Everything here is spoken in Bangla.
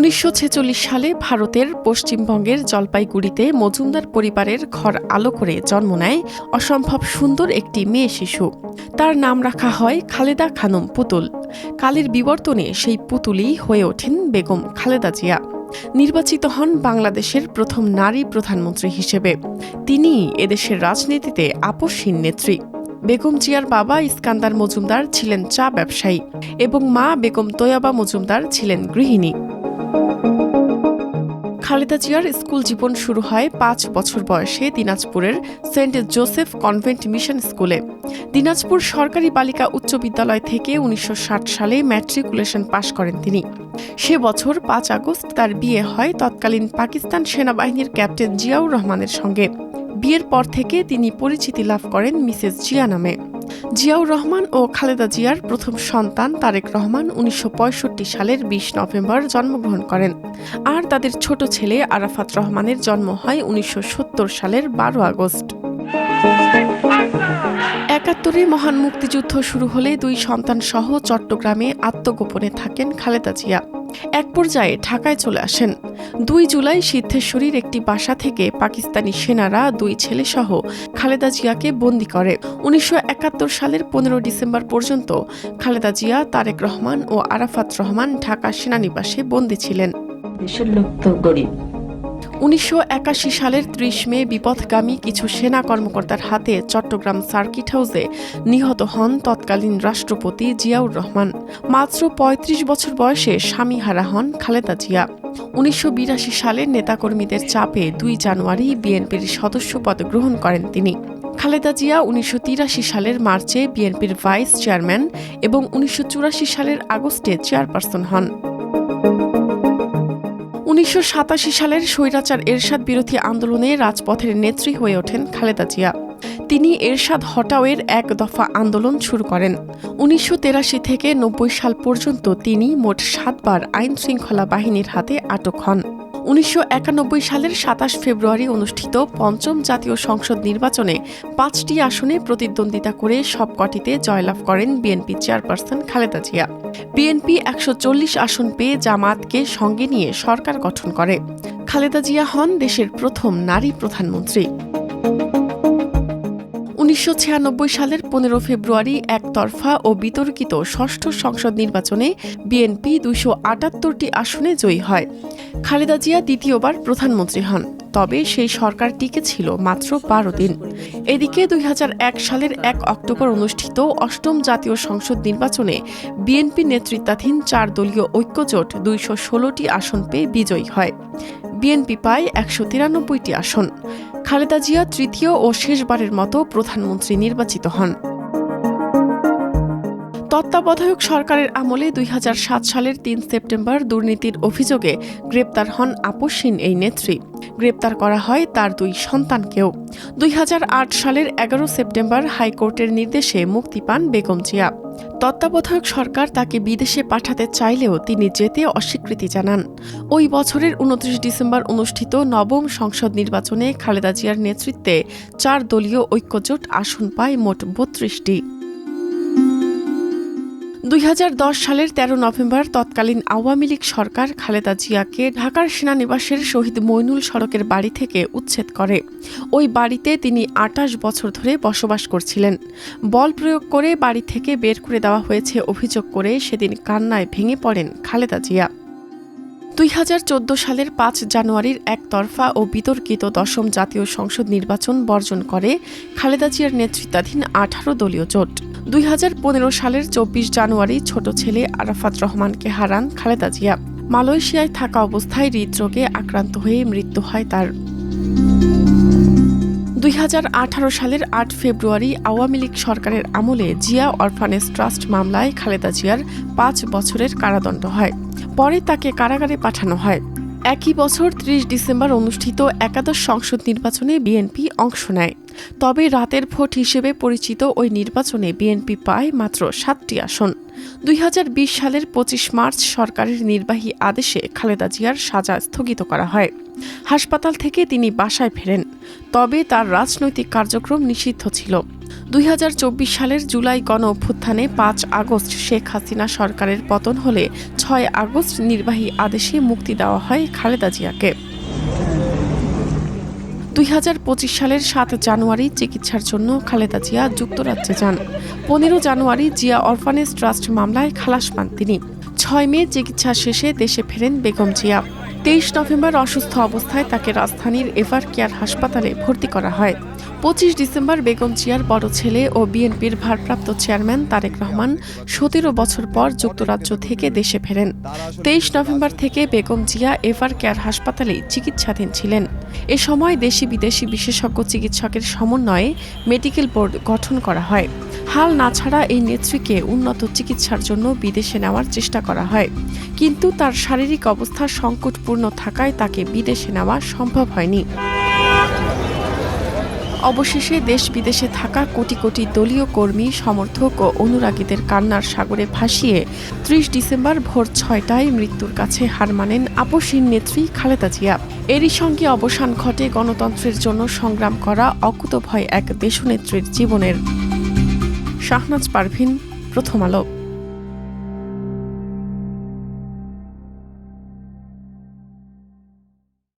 ১৯৪৬ সালে ভারতের পশ্চিমবঙ্গের জলপাইগুড়িতে মজুমদার পরিবারের ঘর আলো করে জন্ম নেয় অসম্ভব সুন্দর একটি মেয়ে শিশু। তার নাম রাখা হয় খালেদা খানম পুতুল। কালের বিবর্তনে সেই পুতুলই হয়ে ওঠেন বেগম খালেদা জিয়া। নির্বাচিত হন বাংলাদেশের প্রথম নারী প্রধানমন্ত্রী হিসেবে। তিনি এদেশের রাজনীতিতে আপসহীন নেত্রী। বেগম জিয়ার বাবা ইস্কান্দার মজুমদার ছিলেন চা ব্যবসায়ী এবং মা বেগম তৈয়বা মজুমদার ছিলেন গৃহিণী। খালেদা জিয়ার স্কুল জীবন শুরু হয় ৫ বছর বয়সে দিনাজপুরের সেন্ট জোসেফ কনভেন্ট মিশন স্কুলে। দিনাজপুর সরকারি বালিকা উচ্চ বিদ্যালয় থেকে ১৯৬০ সালে ম্যাট্রিকুলেশন পাশ করেন তিনি। সে বছর ৫ আগস্ট তার বিয়ে হয় তৎকালীন পাকিস্তান সেনাবাহিনীর ক্যাপ্টেন জিয়াউর রহমানের সঙ্গে। বিয়ের পর থেকে তিনি পরিচিতি লাভ করেন মিসেস জিয়া নামে। জিয়াউর রহমান ও খালেদা জিয়ার প্রথম সন্তান তারেক রহমান ১৯৬৫ সালের ২০ নভেম্বর জন্মগ্রহণ করেন, আর তাদের ছোট ছেলে আরাফাত রহমানের জন্ম হয় ১৯৭০ সালের ১২ আগস্ট। ৭১-এ মহান মুক্তিযুদ্ধ শুরু হলে দুই সন্তান সহ চট্টগ্রামে আত্মগোপনে থাকেন খালেদা জিয়া। এক পর্যায়ে ঢাকায় চলে আসেন। ২ জুলাই সিদ্ধেশ্বরীর একটি বাসা থেকে পাকিস্তানি সেনারা দুই ছেলেসহ খালেদা জিয়াকে বন্দী করে। ১৯৭১ সালের ১৫ ডিসেম্বর পর্যন্ত খালেদা জিয়া, তারেক রহমান ও আরাফাত রহমান ঢাকা সেনানিবাসে বন্দী ছিলেন। দেশের লোক তো গরিব। ১৯৮১ সালের ৩০ মে বিপথগামী কিছু সেনা কর্মকর্তার হাতে চট্টগ্রাম সার্কিট হাউসে নিহত হন তৎকালীন রাষ্ট্রপতি জিয়াউর রহমান। মাত্র ৩৫ বছর বয়সে স্বামীহারা হন খালেদা জিয়া। ১৯৮২ সালে নেতাকর্মীদের চাপে ২ জানুয়ারি বিএনপির সদস্যপদ গ্রহণ করেন তিনি। খালেদা জিয়া ১৯৮৩ সালের মার্চে বিএনপির ভাইস চেয়ারম্যান এবং ১৯৮৪ সালের আগস্টে চেয়ারপারসন হন। ১৯৮৭ সালের স্বৈরাচার এরশাদ বিরোধী আন্দোলনে রাজপথের নেত্রী হয়ে ওঠেন খালেদা জিয়া। তিনি এরশাদ হটাওয়ের এক দফা আন্দোলন শুরু করেন। ১৯৮৩ থেকে ৯০ সাল পর্যন্ত তিনি মোট ৭ বার আইন শৃঙ্খলা বাহিনীর হাতে আটক হন। ১৯৯১ সালের ২৭ ফেব্রুয়ারি অনুষ্ঠিত পঞ্চম জাতীয় সংসদ নির্বাচনে ৫টি আসনে প্রতিদ্বন্দ্বিতা করে সবকটিতে জয়লাভ করেন BNP chairperson Khaleda Zia. BNP ১৪০ আসন পেয়ে জামায়াতকে সঙ্গে নিয়ে সরকার গঠন করে। খালেদা জিয়া হন দেশের প্রথম নারী প্রধানমন্ত্রী। ১৯৯৬ সালের ১৫ ফেব্রুয়ারি একতরফা ও বিতর্কিত ষষ্ঠ সংসদ নির্বাচনে বিএনপি ২৭৮টি আসনে জয়ী হয়। খালেদা জিয়া দ্বিতীয়বার প্রধানমন্ত্রী হন, তবে সেই সরকার টিকেছিল মাত্র ১২ দিন। এদিকে ২০০১ সালের ১ অক্টোবর অনুষ্ঠিত অষ্টম জাতীয় সংসদ নির্বাচনে বিএনপি নেতৃত্বাধীন ৪ দলীয় ঐক্যজোট ২১৬টি আসন পেয়ে বিজয়ী হয়। বিএনপি পায় ১৯৩টি আসন। খালেদা জিয়া তৃতীয় ও শেষবারের মতো প্রধানমন্ত্রী নির্বাচিত হন। তত্ত্বাবধায়ক সরকারের আমলে ২০০৭ সালের ৩ সেপ্টেম্বর দুর্নীতির অভিযোগে গ্রেপ্তার হন আপসহীন এই নেত্রী। গ্রেপ্তার করা হয় তার ২ সন্তানকেও। ২০০৮ সালের ১১ সেপ্টেম্বর হাইকোর্টের নির্দেশে মুক্তি পান বেগম জিয়া। তত্ত্বাবধায়ক সরকার তাকে বিদেশে পাঠাতে চাইলেও তিনি যেতে অস্বীকৃতি জানান। ওই বছরের ২৯ ডিসেম্বর অনুষ্ঠিত নবম সংসদ নির্বাচনে খালেদা জিয়ার নেতৃত্বে ৪ দলীয় ঐক্যজোট আসন পায় মোট ৩২টি। ২০১০ সালের ১৩ নভেম্বর তৎকালীন আওয়ামী লীগ সরকার খালেদা জিয়াকে ঢাকার সেনানিবাসের শহীদ মইনুল সড়কের বাড়ি থেকে উচ্ছেদ করে। ওই বাড়িতে তিনি ২৮ বছর ধরে বসবাস করছিলেন। বল প্রয়োগ করে বাড়ি থেকে বের করে দেওয়া হয়েছে অভিযোগ করে সেদিন কান্নায় ভেঙে পড়েন খালেদা জিয়া। ২০১৪ সালের ৫ জানুয়ারির একতরফা ও বিতর্কিত দশম জাতীয় সংসদ নির্বাচন বর্জন করে খালেদা জিয়ার নেতৃত্বাধীন ১৮ দলীয় জোট। ২০১৫ সালের ২৪ জানুয়ারি ছোট ছেলে আরাফাত রহমানকে হারান খালেদা জিয়া। মালয়েশিয়ায় থাকা অবস্থায় হৃদরোগে আক্রান্ত হয়ে মৃত্যু হয় তার। ২০১৮ সালের ৮ ফেব্রুয়ারি আওয়ামী লীগ সরকারের আমলে জিয়া অরফানেজ ট্রাস্ট মামলায় খালেদা জিয়ার ৫ বছরের কারাদণ্ড হয়। পরে তাকে কারাগারে পাঠানো হয়। একই বছর ৩০ ডিসেম্বর অনুষ্ঠিত একাদশ সংসদ নির্বাচনে বিএনপি অংশ নেয়। তবে রাতের ভোট হিসেবে পরিচিত ওই নির্বাচনে বিএনপি পায় মাত্র ৭টি আসন। ২০২০ সালের ২৫ মার্চ সরকারের নির্বাহী আদেশে খালেদা জিয়ার সাজা স্থগিত করা হয়। হাসপাতাল থেকে তিনি বাসায় ফেরেন, তবে তার রাজনৈতিক কার্যক্রম নিষিদ্ধ ছিল। 2024 সালের জুলাই গণ অভ্যুত্থানে 5 আগস্ট শেখ হাসিনা সরকারের পতন হলে 6 আগস্ট নির্বাহী আদেশে মুক্তি দেওয়া হয় খালেদা জিয়াকে। 2025 সালের 7 জানুয়ারি চিকিৎসার জন্য খালেদা জিয়া যুক্তরাজ্যে যান। 15 জানুয়ারি জিয়া অরফানেজ ট্রাস্ট মামলায় খালাস পান তিনি। 6 মে চিকিৎসা শেষে দেশে ফেরেন বেগম জিয়া। 23 নভেম্বর অসুস্থ অবস্থায় তাকে রাজধানীর এভার কেয়ার হাসপাতালে ভর্তি করা হয়। 25 ডিসেম্বর বেগম জিয়ার বড় ছেলে ও বিএনপির ভারপ্রাপ্ত চেয়ারম্যান তারেক রহমান 17 বছর পর যুক্তরাজ্য থেকে দেশে ফেরেন। 23 নভেম্বর থেকে বেগম জিয়া এভার কেয়ার হাসপাতালে চিকিৎসাধীন ছিলেন। এ সময় দেশি বিদেশি বিশেষজ্ঞ চিকিৎসকের সমন্বয়ে মেডিকেল বোর্ড গঠন করা হয়। হাল না ছাড়া এই নেত্রীকে উন্নত চিকিৎসার জন্য বিদেশে নেওয়ার চেষ্টা করা হয়, কিন্তু তার শারীরিক অবস্থা সংকটপূর্ণ থাকায় তাকে বিদেশে নেওয়া সম্ভব হয়নি। অবশেষে দেশ বিদেশে থাকা কোটি কোটি দলীয় কর্মী, সমর্থক ও অনুরাগীদের কান্নার সাগরে ভাসিয়ে 30 ডিসেম্বর ভোর 6টায় মৃত্যুর কাছে হার মানেন আপসহীন নেত্রী খালেদা জিয়া। এরই সঙ্গে অবসান ঘটে গণতন্ত্রের জন্য সংগ্রাম করা অকুতোভয় এক দেশনেত্রীর জীবনের। শাহনাজ পারভীন, প্রথম আলো।